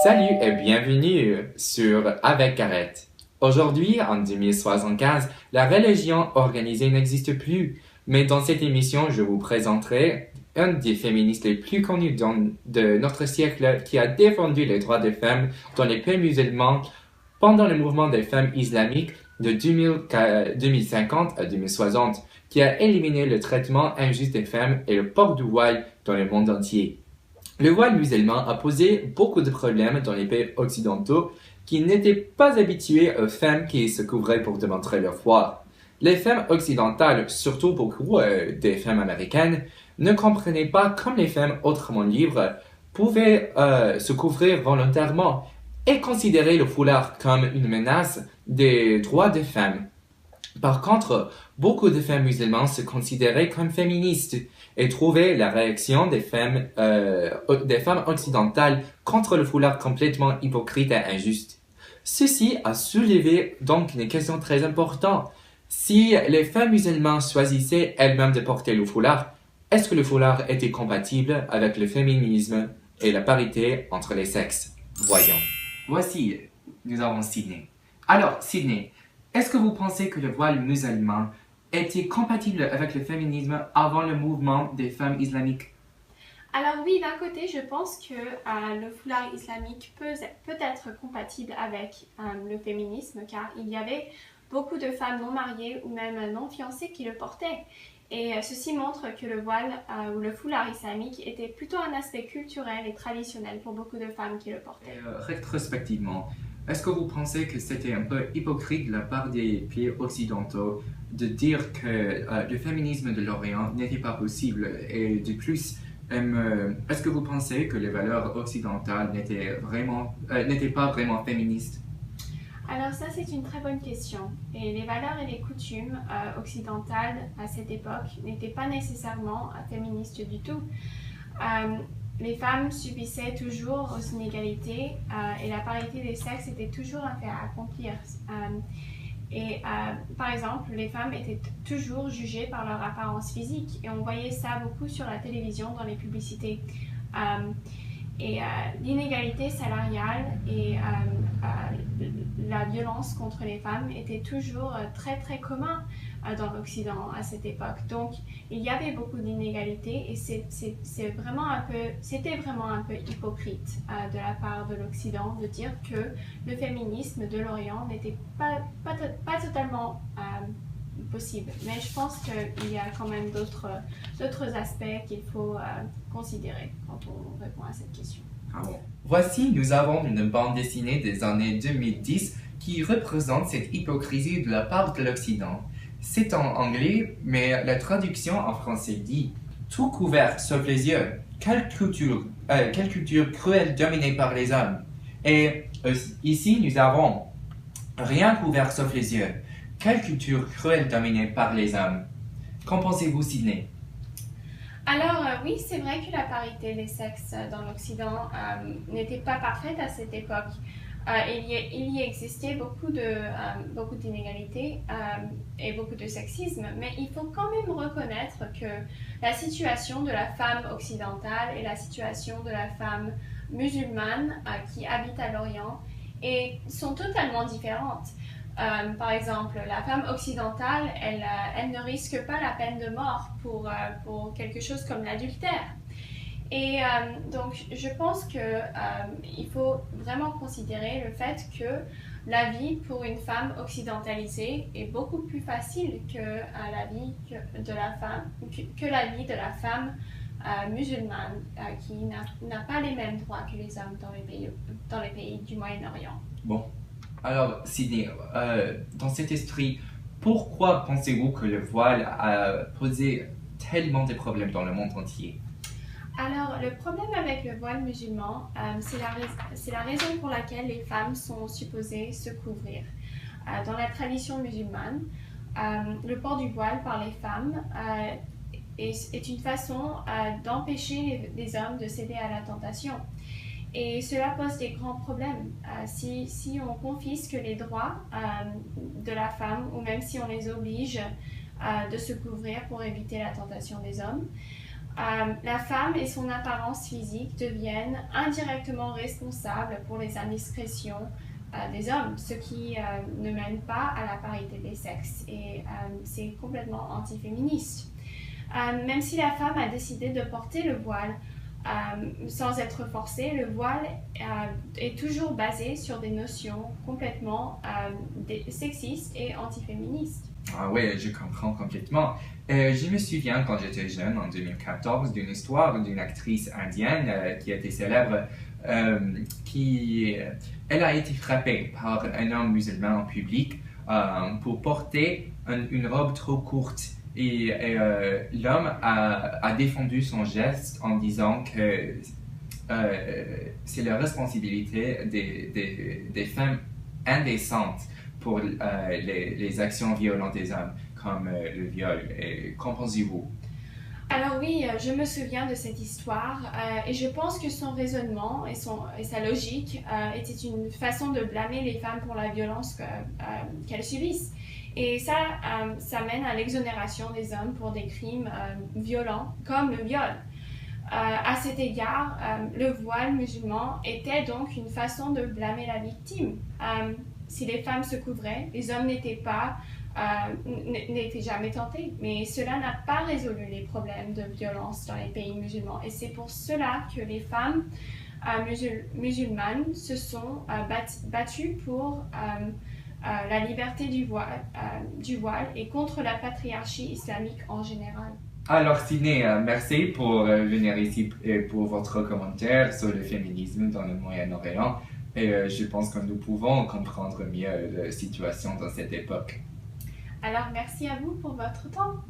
Salut et bienvenue sur Avec Gareth. Aujourd'hui, en 2075, la religion organisée n'existe plus. Mais dans cette émission, je vous présenterai un des féministes les plus connus de notre siècle qui a défendu les droits des femmes dans les pays musulmans pendant le mouvement des femmes islamiques de 2050 à 2060, qui a éliminé le traitement injuste des femmes et le port du voile dans le monde entier. Le voile musulman a posé beaucoup de problèmes dans les pays occidentaux qui n'étaient pas habitués aux femmes qui se couvraient pour démontrer leur foi. Les femmes occidentales, surtout beaucoup des femmes américaines, ne comprenaient pas comme les femmes autrement libres pouvaient se couvrir volontairement et considéraient le foulard comme une menace des droits des femmes. Par contre, beaucoup de femmes musulmanes se considéraient comme féministes et trouvaient la réaction des femmes occidentales contre le foulard complètement hypocrite et injuste. Ceci a soulevé donc une question très importante. Si les femmes musulmanes choisissaient elles-mêmes de porter le foulard, est-ce que le foulard était compatible avec le féminisme et la parité entre les sexes? Voyons. Voici, nous avons Sydney. Alors, Sydney, est-ce que vous pensez que le voile musulman était compatible avec le féminisme avant le mouvement des femmes islamiques? Alors oui, d'un côté, je pense que le foulard islamique peut être compatible avec le féminisme, car il y avait beaucoup de femmes non mariées ou même non fiancées qui le portaient. Et ceci montre que le voile ou le foulard islamique était plutôt un aspect culturel et traditionnel pour beaucoup de femmes qui le portaient. Rétrospectivement, est-ce que vous pensez que c'était un peu hypocrite de la part des pays occidentaux de dire que le féminisme de l'Orient n'était pas possible? Et de plus, est-ce que vous pensez que les valeurs occidentales n'étaient pas vraiment féministes? Alors ça, c'est une très bonne question. Et les valeurs et les coutumes occidentales à cette époque n'étaient pas nécessairement féministes du tout. Les femmes subissaient toujours aux inégalités et la parité des sexes était toujours un fait à accomplir. Par exemple, les femmes étaient toujours jugées par leur apparence physique et on voyait ça beaucoup sur la télévision, dans les publicités. L'inégalité salariale et la violence contre les femmes étaient toujours très très communs dans l'Occident à cette époque. Donc il y avait beaucoup d'inégalités et c'était vraiment un peu hypocrite de la part de l'Occident de dire que le féminisme de l'Orient n'était pas totalement possible. Mais je pense qu'il y a quand même d'autres aspects qu'il faut considérer quand on répond à cette question. Voici, nous avons une bande dessinée des années 2010 qui représente cette hypocrisie de la part de l'Occident. C'est en anglais, mais la traduction en français dit « Tout couvert sauf les yeux. Quelle culture cruelle dominée par les hommes. » Et ici, nous avons « Rien couvert sauf les yeux. Quelle culture cruelle dominée par les hommes. » Qu'en pensez-vous, Sydney? Alors oui, c'est vrai que la parité des sexes dans l'Occident n'était pas parfaite à cette époque. Il y existait beaucoup d'inégalités et beaucoup de sexisme, mais il faut quand même reconnaître que la situation de la femme occidentale et la situation de la femme musulmane qui habite à l'Orient sont totalement différentes. Par exemple, la femme occidentale, elle ne risque pas la peine de mort pour quelque chose comme l'adultère. Donc, je pense qu'il faut vraiment considérer le fait que la vie pour une femme occidentalisée est beaucoup plus facile que la vie de la femme musulmane qui n'a pas les mêmes droits que les hommes dans les pays du Moyen-Orient. Bon. Alors, Sydney, dans cet esprit, pourquoi pensez-vous que le voile a posé tellement de problèmes dans le monde entier? Alors, le problème avec le voile musulman, c'est la raison pour laquelle les femmes sont supposées se couvrir. Dans la tradition musulmane, le port du voile par les femmes est une façon d'empêcher les hommes de céder à la tentation. Et cela pose des grands problèmes. Si on confisque les droits de la femme ou même si on les oblige de se couvrir pour éviter la tentation des hommes, La femme et son apparence physique deviennent indirectement responsables pour les indiscrétions des hommes, ce qui ne mène pas à la parité des sexes et c'est complètement antiféministe. Même si la femme a décidé de porter le voile sans être forcée, le voile est toujours basé sur des notions complètement sexistes et antiféministes. Ah oui, je comprends complètement. Je me souviens quand j'étais jeune, en 2014, d'une histoire d'une actrice indienne qui était célèbre, elle a été frappée par un homme musulman en public pour porter une robe trop courte. Et l'homme a défendu son geste en disant que c'est la responsabilité des femmes indécentes pour les actions violentes des hommes, comme le viol. Qu'en pensez-vous? Alors oui, je me souviens de cette histoire et je pense que son raisonnement et sa logique était une façon de blâmer les femmes pour la violence qu'elles subissent. Et ça mène à l'exonération des hommes pour des crimes violents comme le viol. À cet égard, le voile musulman était donc une façon de blâmer la victime. Si les femmes se couvraient, les hommes n'étaient jamais tentés. Mais cela n'a pas résolu les problèmes de violence dans les pays musulmans. Et c'est pour cela que les femmes musulmanes se sont battues pour la liberté du voile et contre la patriarchie islamique en général. Alors, Sydney, merci pour venir ici et pour votre commentaire sur le féminisme dans le Moyen-Orient. Et je pense que nous pouvons comprendre mieux la situation dans cette époque. Alors, merci à vous pour votre temps.